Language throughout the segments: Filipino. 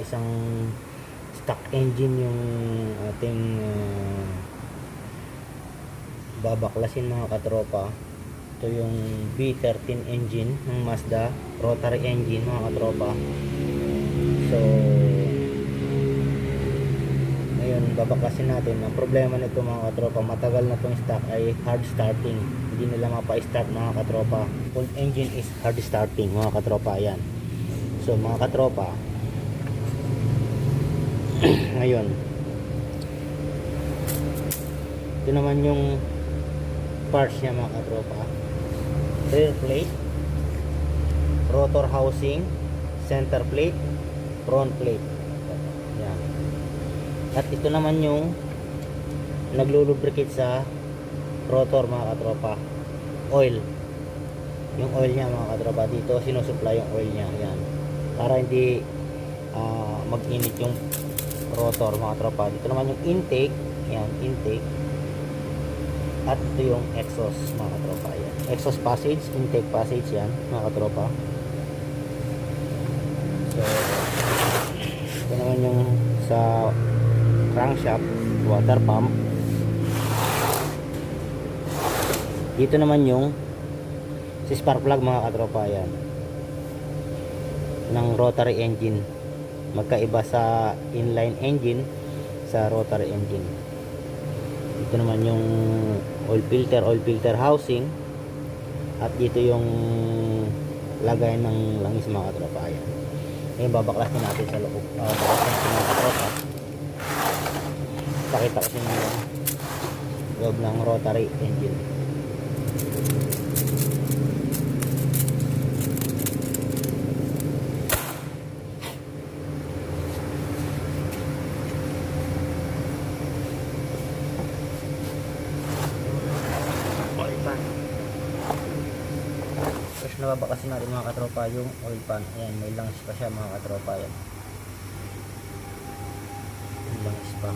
isang stock engine yung ating babaklasin mga katropa. Ito yung B13 engine ng Mazda, rotary engine mga katropa. So ngayon babaklasin natin. Ang problema nito mga katropa, matagal na itong stock ay hard starting, hindi nila mapa-start mga katropa. Full engine is hard starting mga katropa. Ayan. So mga katropa, ngayon ito naman yung parts niya mga katropa: rear plate, rotor housing, center plate, front plate. Yan. At ito naman yung naglulubricate sa rotor mga katropa, oil. Yung oil niya mga katropa, dito sinusupply yung oil niya. Yan, para hindi mag-init yung rotor mga katropa. Dito naman yung intake. Yan, intake. At ito yung exhaust mga katropa. Yan, exhaust passage, intake passage. Yan mga katropa. So ito naman yung sa crankshaft, water pump. Dito naman yung si spark plug mga katropa. Yan, ng rotary engine. Magkaiba sa inline engine sa rotary engine. Ito naman yung oil filter housing. At dito yung lagay ng langis mga katropa. Ayan. Ngayon babaklasin natin sa loob. Babaklasin natin mga katropa. Pakita ko sa inyo yung loob ng rotary engine. First nababakasin natin mga katropa yung oil pan. Ayan, may langis pa siya mga katropa. Ayan, may langis pa.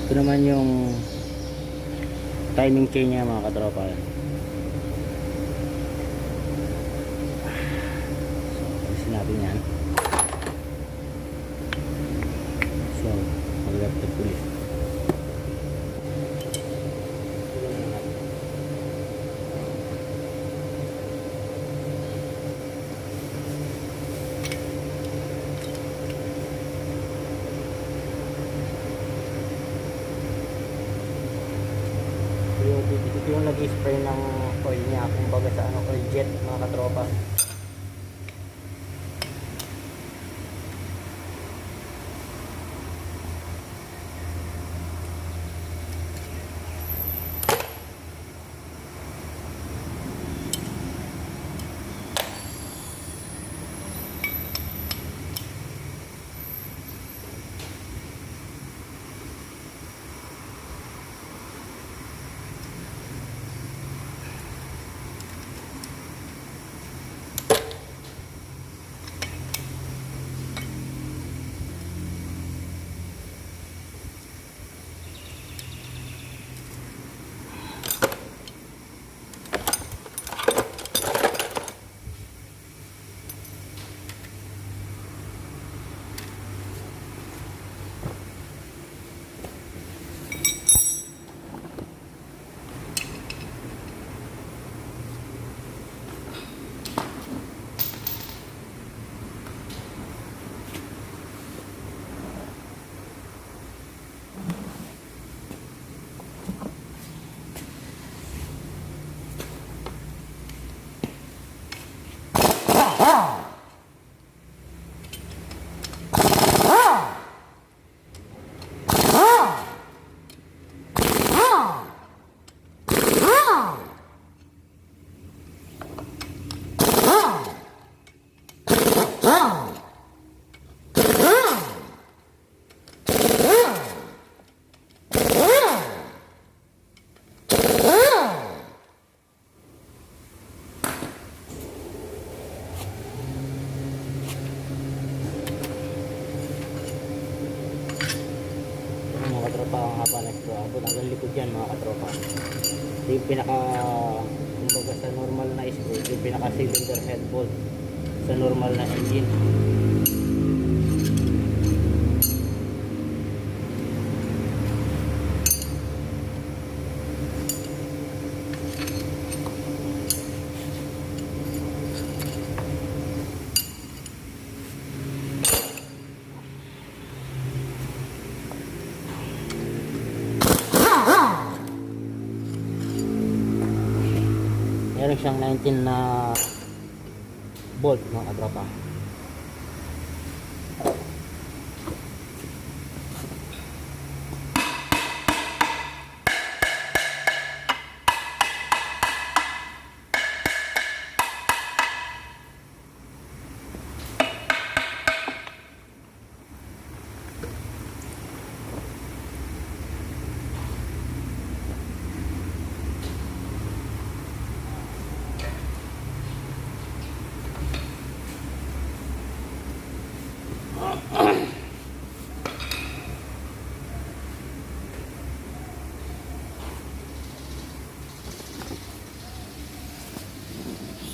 Ito naman yung timing chain niya mga katropa. So, alisin natin yan. So, mag-left ulit. Ito yung nag-spray ng oil niya, kumbaga sa oil jet mga katropa. Mga katropa, ang haba na ito. Abot hanggang likod yan mga katropa. Ito yung pinaka, kumbaga sa normal na screw, ito yung pinaka cylinder head bolt sa normal na engine. Meron siyang 19 na bolt mga katropa.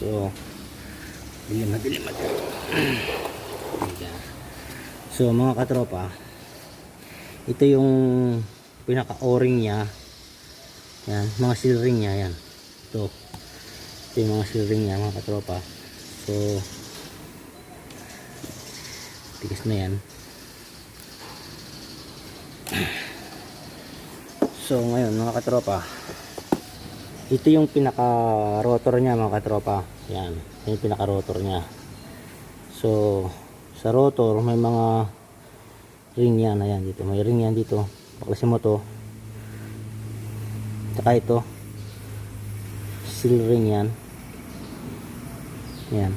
So, dilim na. So, mga katropa, ito yung pinaka o-ring niya. Yan, mga seal ring niya yan. Ito yung mga seal ring niya mga katropa. So, tigas na yan. So, ngayon mga katropa, ito yung pinaka rotor niya mga katropa. Yan, yung pinaka rotor niya. So sa rotor may mga ring yan. Ayan, dito may ring yan dito. Baklasin mo to. Saka ito seal ring yan. Yan,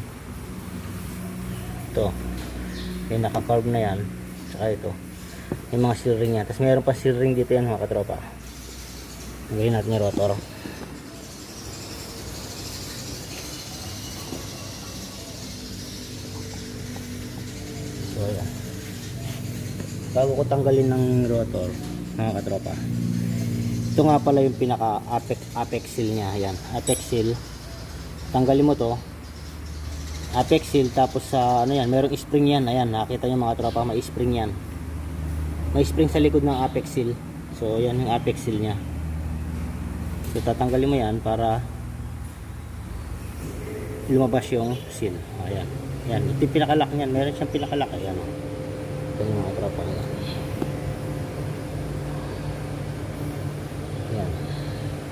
ito yung naka-carve na yan. Saka ito may mga seal ring yan. Tapos mayroon pa seal ring dito yan mga katropa. Gawin natin yung rotor. So ayan, bago ko tanggalin ng rotor mga katropa, ito nga pala yung pinaka apex seal nya. Ayan, apex seal. Tanggalin mo to apex seal, tapos sa ano yan, merong spring yan. Ayan, nakita nyo mga tropa, may spring yan. May spring sa likod ng apex seal. So yan yung apex seal nya. So tatanggalin mo yan para lumabas yung seal. Ayan, yan, ito yung pinakalock niyan. Meron siyang pinakalock. Ayan, ito yung mga tropa. Ayan,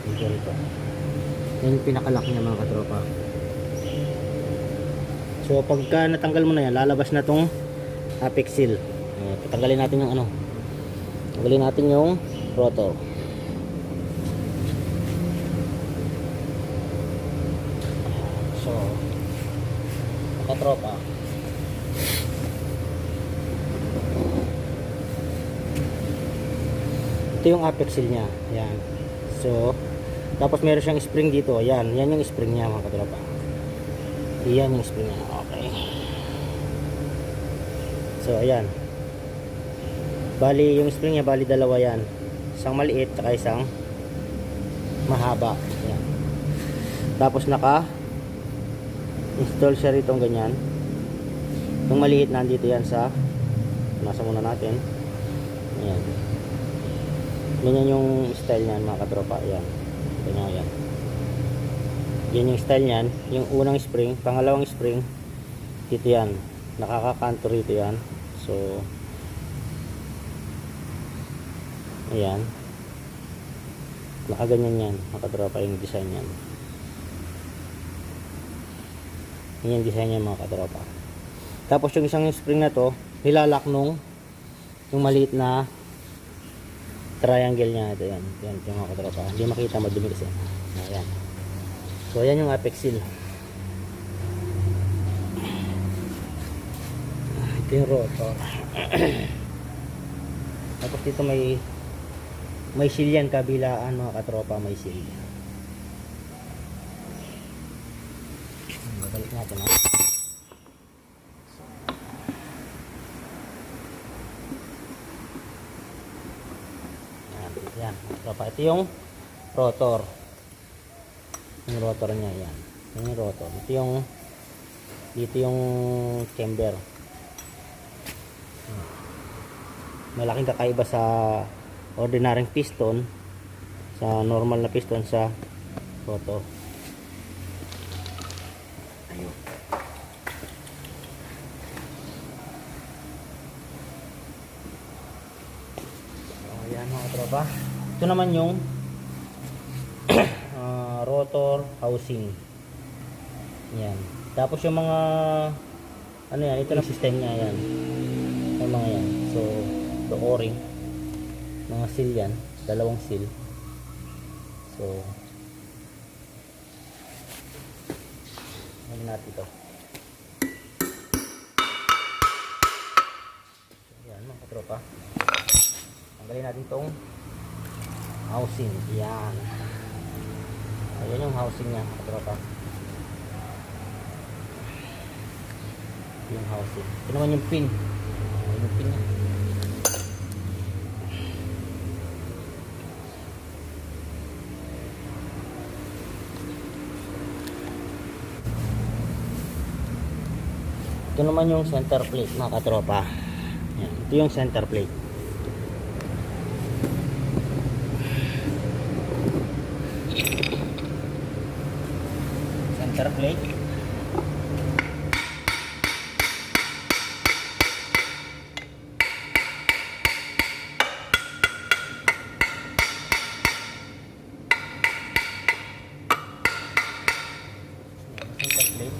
ito. Yan yung pinakalock niya mga katropa. So pagka natanggal mo na yan, lalabas na tong apex seal. Tatanggalin natin yung ano, tanggalin natin yung rotor. So katropa, ito yung apex seal nya. Ayan. So tapos meron siyang spring dito. Ayan, yan yung spring nya mga katropa. Yan yung spring nya. Okay. So ayan, bali yung spring nya, bali dalawa yan. Isang maliit at isang mahaba. Ayan. Tapos naka install siya rito ganyan. Yung maliit nandito yan sa, nasa muna natin. Ayan, ganyan yung style nyan mga katropa. Ayan, ganyan yan. Yan yung style nyan. Yung unang spring, pangalawang spring dito yan, nakakakanto rito yan. So ayan, nakaganyan yan mga katropa yung design yan. Yan yung design niya mga katropa. Tapos yung isang spring na to, nilalak nung yung maliit na triangle niya. Ito yan. Yan yung mga katropa. Hindi makita, madumi kasi. Ayan. So yan yung apex seal. Ito yung rotor. Tapos dito may seal yan kabilaan mga katropa, may seal. Balik natin ha. Yan, katropa. Ito yung rotor. Yung rotor niya yan. Yan yung rotor. Dito yung chamber. Malaking kakaiba sa ordinaryong piston, sa normal na piston sa rotor. Ayun. Ayan mga tropa. Ito naman yung rotor housing. Yan. Tapos yung mga ano yan, ito lang system niya yan. Yung mga yan. So, the o-ring, mga seal yan, dalawang seal. So ano natin ito. Yan mga katropa, tanggalin natin itong housing. Yan, ayan yung housing nya mga katropa. Yung housing, ito naman yung pin. Ayan yung pin nya. Ito naman yung center plate mga katropa. Yan. Ito yung center plate. Center plate. Center plate.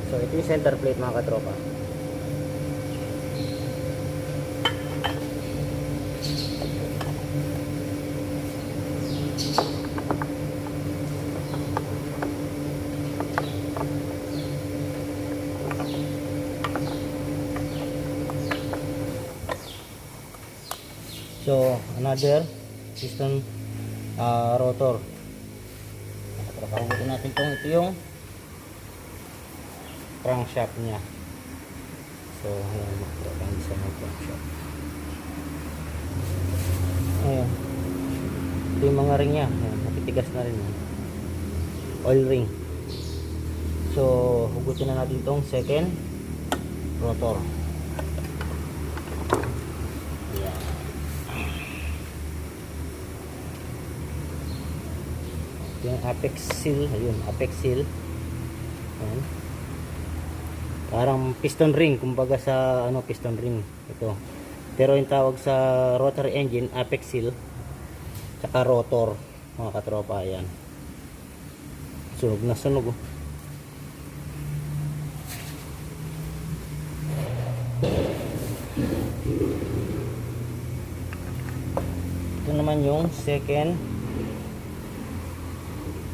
So ito yung center plate mga katropa. So another piston rotor. Papahugutin natin itong, ito yung crankshaft niya. So ayan, makapagpapang isa ng crankshaft. Ayan, ito yung mga ring niya. Ayan, napitigas na rin. Oil ring. So hugutin na natin itong second rotor. Ayan. Ito yung apex seal. Ayun, apex seal. Ayan. Parang piston ring, kumbaga sa ano, piston ring ito. Pero yung tawag sa rotary engine, apex seal, tsaka rotor mga katropa. Ayan, sunog na sunog. Ito naman yung second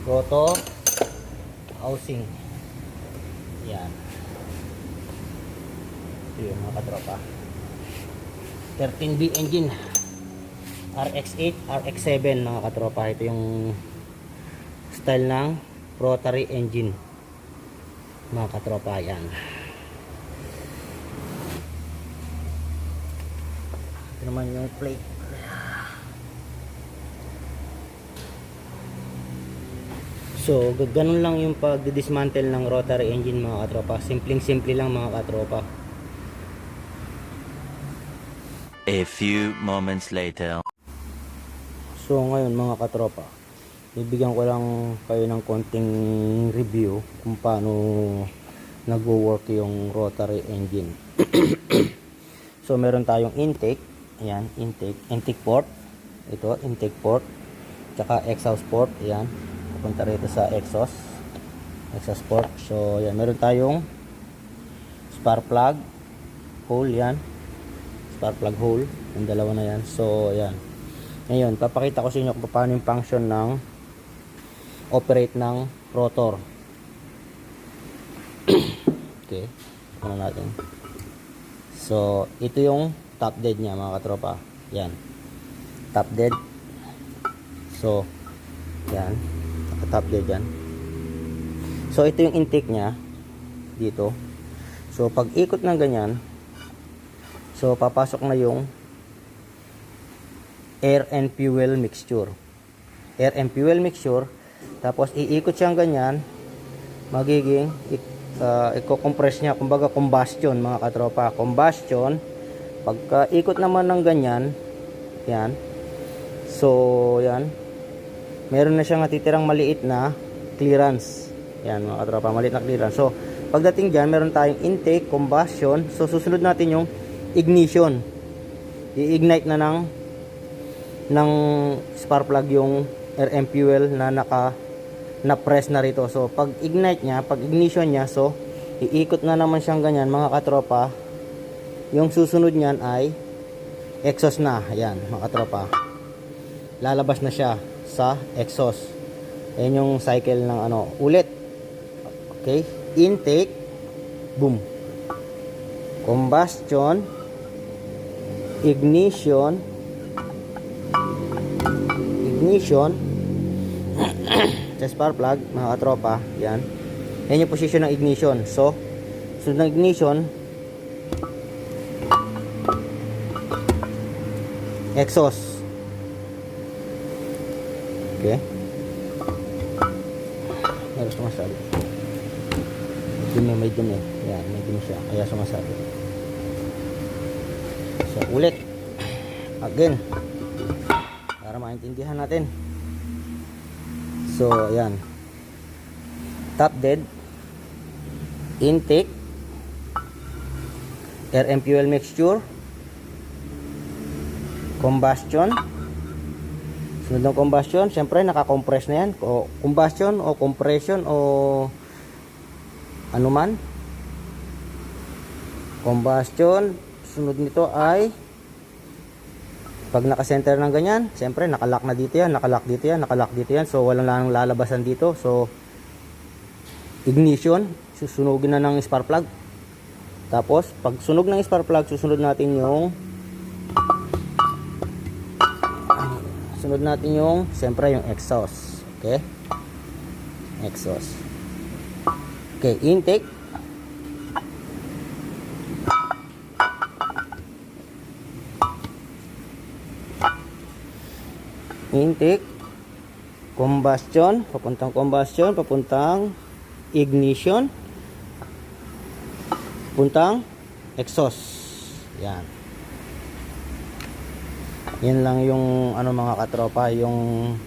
rotor housing. Yan. Ito yung mga katropa. 13B engine. RX8, RX7 mga katropa. Ito yung style ng rotary engine mga katropa. Yan. Ito naman yung plate. So ganun lang yung pag-dismantle ng rotary engine mga katropa. Simpleng-simple lang mga katropa. A few moments later. So So ngayon mga katropa, bibigyan ko lang kayo ng konting review kung paano nagwo-work yung rotary engine. So meron tayong intake, ayan, intake port. Ito, intake port, tsaka exhaust port, ayan, pupunta rito sa exhaust port. So ayan, meron tayong spark plug hole, yan, spark plug hole, yung dalawa na yan. So ayan, ngayon papakita ko sa inyo kung paano yung function ng operate ng rotor. Okay, ano natin. So ito yung top dead niya mga katropa, yan, top dead. So yan, naka top dead yan. So ito yung intake niya dito. So pag ikot ng ganyan, so papasok na yung air and fuel mixture. Air and fuel mixture. Tapos iikot siyang ganyan, magiging i-compress niya, kumbaga combustion mga katropa. Combustion. Pagka ikot naman ng ganyan, yan. So yan, meron na siyang natitirang maliit na clearance. Yan mga katropa, maliit na clearance. So pagdating dyan, meron tayong intake, combustion. So susunod natin yung ignition. I-ignite na ng spark plug yung air and fuel na press na rito. So pag ignite niya, pag ignition niya, so iikot na naman siyang ganyan mga katropa. Yung susunod niyan ay exhaust na. Ayan mga katropa, lalabas na siya sa exhaust. Ayan yung cycle ng ano, ulit. Okay, intake, boom, combustion, ignition sa spark plug mga katropa. Yan yung position ng ignition. So sunod ng ignition, exhaust. Okay, meron sumasabi, may dumi. Yan, may dumi siya, kaya sumasabi. So ulit, again, para maintindihan natin. So ayan, top dead, intake, air and fuel mixture, combustion. Sunod ng combustion, syempre naka-compress na yan, o combustion o compression o ano man. Combustion. Sunod nito ay pag naka-center ng ganyan, syempre naka-lock na dito yan, naka-lock dito yan, naka-lock dito yan. So walang lang lalabasan dito. So ignition, susunugin na ng spark plug. Tapos pag sunog ng spark plug, susunod natin yung syempre yung exhaust. Okay, exhaust. Okay, intake, combustion, papuntang ignition, papuntang exhaust. Yan. Yan lang yung ano mga katropa, yung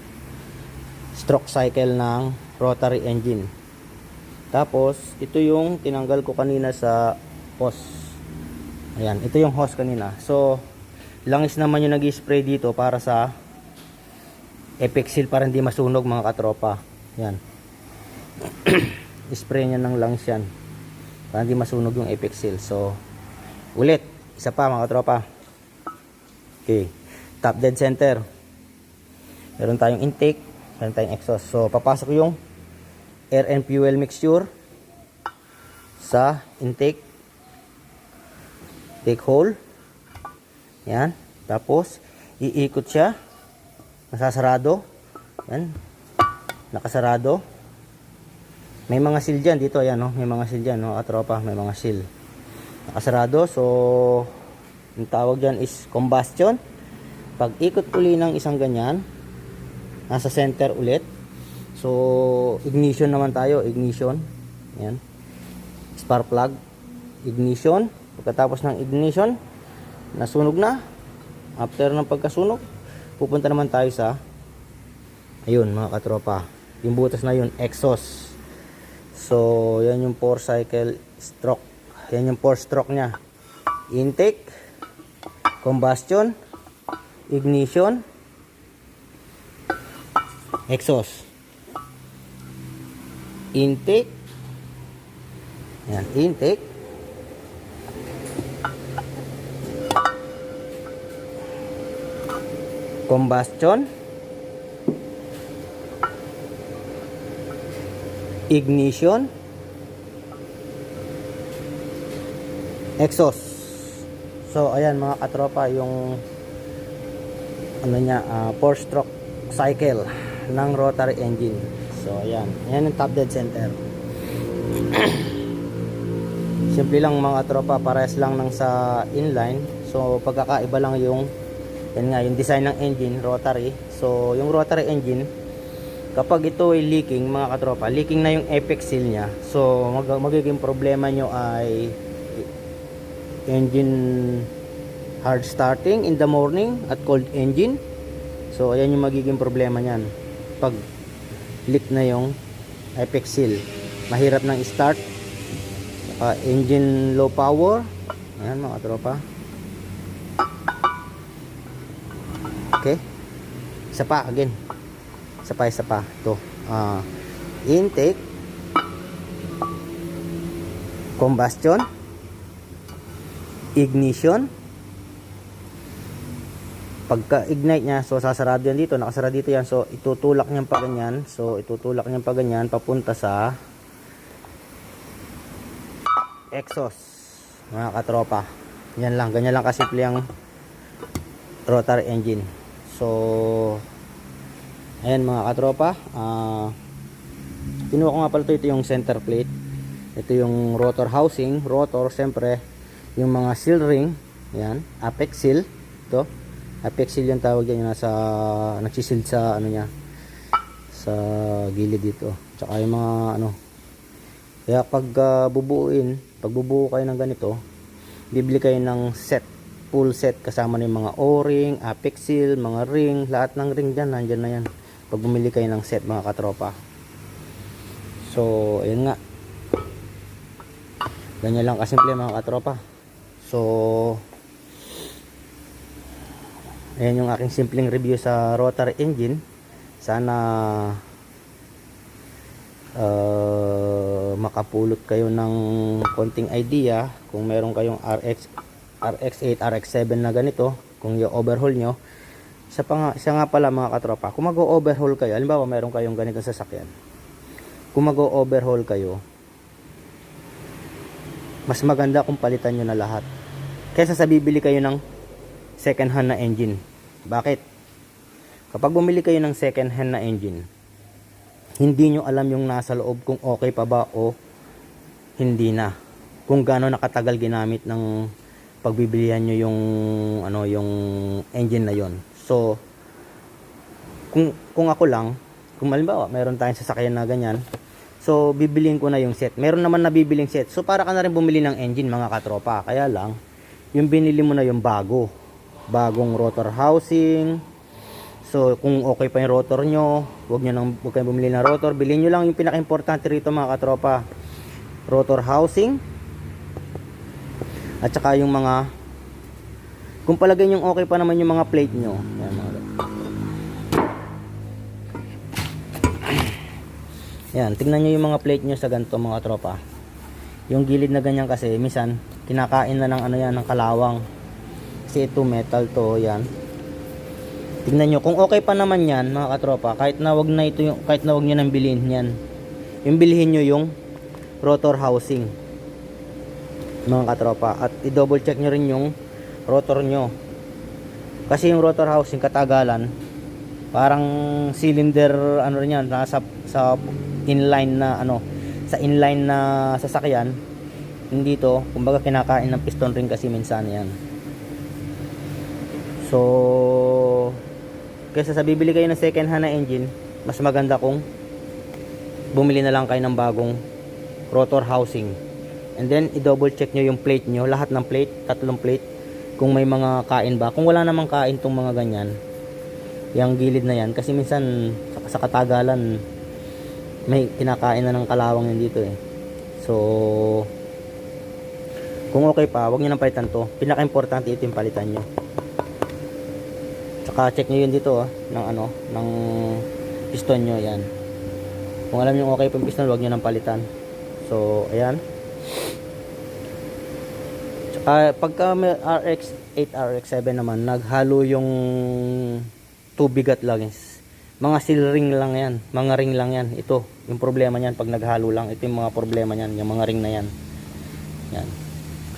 stroke cycle ng rotary engine. Tapos ito yung tinanggal ko kanina sa hose. Ayan, ito yung hose kanina. So langis naman yung nag-spray dito para sa epic seal, para hindi masunog mga katropa. Yan. Spray niya ng langis yan para hindi masunog yung epic seal. So ulit, isa pa mga katropa. Okay, top dead center, meron tayong intake, meron tayong exhaust. So papasok yung air and fuel mixture sa intake hole. Yan, tapos iikot siya, nasasarado. Yan, nakasarado. May mga seal dyan dito. Ayan, no? May mga seal dyan, no? Katropa, may mga seal. Nakasarado. So yung tawag dyan is combustion. Pag ikot uli ng isang ganyan, nasa center ulit. So ignition naman tayo. Ignition. Yan, spark plug, ignition. Pagkatapos ng ignition, nasunog na. After ng pagkasunog, pupunta naman tayo sa Ayun mga katropa, yung butas na yun exhaust. So yan yung 4 cycle stroke, yan yung 4 stroke nya. Intake, combustion, ignition, exhaust. Intake, yan, intake, combustion, ignition, exhaust. So ayan mga katropa, yung ano niya, 4 stroke cycle ng rotary engine. So ayan, yan yung top dead center. Simple lang mga tropa, parehas lang ng sa inline. So pagkakaiba lang yung yan nga, yung design ng engine, rotary. So yung rotary engine, kapag ito ay leaking mga katropa, leaking na yung apex seal nya. So magiging problema nyo ay engine hard starting in the morning at cold engine. So ayan yung magiging problema nyan pag leak na yung apex seal. Mahirap nang start, engine low power. Ayan mga tropa. Okay, isa pa again, isa pa ito, intake, combustion, ignition. Pagka ignite nya, so sasarado yan dito, nakasara dito yan, so itutulak niyan pa ganyan. So itutulak niyan pa ganyan papunta sa exhaust mga katropa. Yan lang, ganyan lang kasimple ang rotary engine. So ayan mga katropa, kinuha ko nga pala ito yung center plate, ito yung rotor housing, rotor siyempre, yung mga seal ring, yan, apex seal, ito apex seal yung tawag yan, yung nasa nagsisil sa ano niya, sa gilid dito, tsaka yung mga ano. Kaya pag pagbubuo kayo ng ganito, bibili kayo ng set, full set, kasama na yung mga o-ring, apex seal, mga ring, lahat ng ring dyan, nandyan na yan pag bumili kayo ng set mga katropa. So ayun nga, ganyan lang kasimple mga katropa. So ayan yung aking simpleng review sa rotary engine. Sana makapulot kayo ng konting idea kung meron kayong RX8, RX7 na ganito, kung yung overhaul nyo. Isa nga pala mga katropa, kung mag-overhaul kayo, halimbawa meron kayong ganitong sasakyan, kung mag-overhaul kayo, mas maganda kung palitan nyo na lahat kaysa sa bibili kayo ng second hand na engine. Bakit? Kapag bumili kayo ng second hand na engine, hindi nyo alam yung nasa loob kung okay pa ba o hindi na, kung gaano nakatagal ginamit ng pagbibilihan nyo yung ano, yung engine na yon. So kung ako lang, kung halimbawa meron tayong sasakyan na ganyan, so bibiliin ko na yung set. Meron naman na bibiling set, so para ka na rin bumili ng engine mga katropa. Kaya lang yung binili mo na yung bagong rotor housing. So kung okay pa yung rotor nyo, huwag kayong bumili ng rotor, bilhin nyo lang yung pinaka-importante rito mga katropa, rotor housing, at saka yung mga, kung palagay nyo okay pa naman yung mga plate nyo. Yan, yan, tingnan nyo yung mga plate nyo sa ganito mga tropa. Yung gilid na ganyan kasi minsan kinakain na ng ano yan, ng kalawang, kasi ito metal to. Yan, tingnan nyo, kung okay pa naman yan mga katropa, kahit na wag na ito yung, kahit na wag nyo nang bilhin yan, yung bilhin nyo yung rotor housing mga katropa, at i-double check nyo rin yung rotor nyo, kasi yung rotor housing katagalan, parang cylinder ano rin yan, nasa sa inline na ano, sa inline na sasakyan, hindi to, kumbaga kinakain ng piston ring kasi minsan yan. So kaysa sa bibili kayo ng second hand na engine, mas maganda kung bumili na lang kayo ng bagong rotor housing, and then i-double check nyo yung plate nyo, lahat ng plate, tatlong plate, kung may mga kain ba. Kung wala namang kain tong mga ganyan, yung gilid na yan, kasi minsan sa sa katagalan may kinakain na ng kalawang yun dito eh. So kung okay pa, huwag nyo nang palitan to. Pinaka importante ito yung palitan nyo. Tsaka check nyo yun dito ng ano, ng piston nyo, yan. Kung alam nyo okay pa yung piston, huwag nyo nang palitan. So ayan. Pagka may RX8, RX7 naman, naghalo yung tubigat lang is, mga seal ring lang yan, mga ring lang yan. Ito, yung problema niyan pag naghalo lang, ito yung mga problema niyan, yung mga ring na yan. Yan.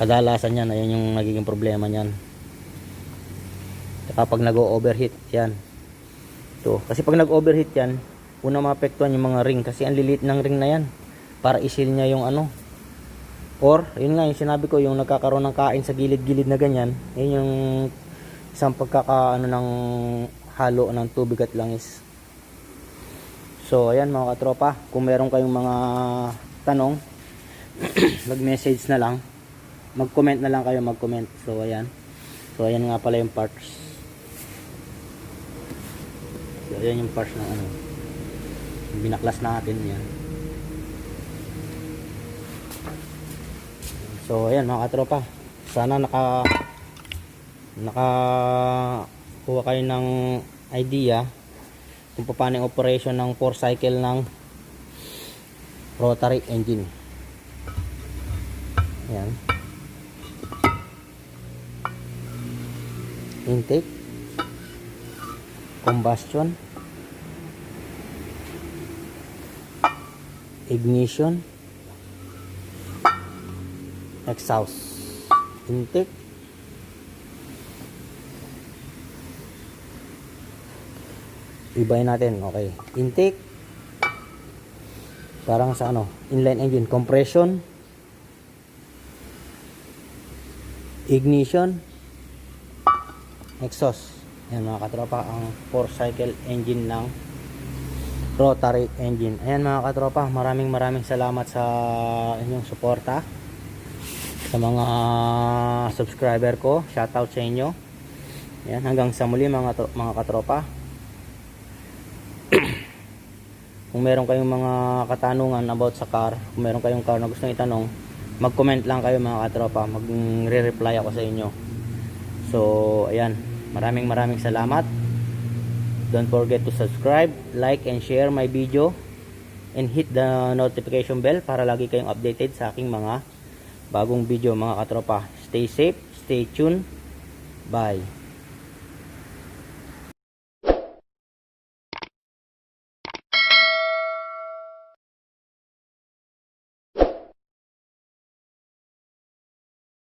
Kadalasan yan, ayun yung nagiging problema niyan. Kapag nag-overheat, yan. Ito, kasi pag nag-overheat yan, una maapektuhan yung mga ring, kasi ang lilit ng ring na yan, para isil niya yung ano. Or, yun nga yung sinabi ko, yung nagkakaroon ng kain sa gilid-gilid na ganyan, yun yung isang pagkakaano ng halo ng tubig at langis. So, ayan mga katropa, kung meron kayong mga tanong, mag-message na lang, mag-comment na lang kayo, mag-comment. So, ayan. So, ayan nga pala yung parts. So, ayan yung parts ng ano, yung binaklas natin, yan. So ayan mga katropa, sana nakakuha kayo ng idea kung paano yung operation ng 4 cycle ng rotary engine. Ayan. Intake, combustion, ignition, exhaust, intake, ibayin natin. Okay, intake parang sa ano, inline engine, compression, ignition, exhaust. Yan mga katropa, ang 4 cycle engine ng rotary engine. Ayan mga katropa, maraming salamat sa inyong suporta. Sa mga subscriber ko, shoutout sa inyo. Yan, hanggang sa muli mga katropa. Kung meron kayong mga katanungan about sa car, kung meron kayong car na gustong itanong, mag-comment lang kayo mga katropa, magre-reply ako sa inyo. So ayan, maraming salamat. Don't forget to subscribe, like and share my video, and hit the notification bell para lagi kayong updated sa aking mga bagong video mga katropa. Stay safe, stay tuned. Bye.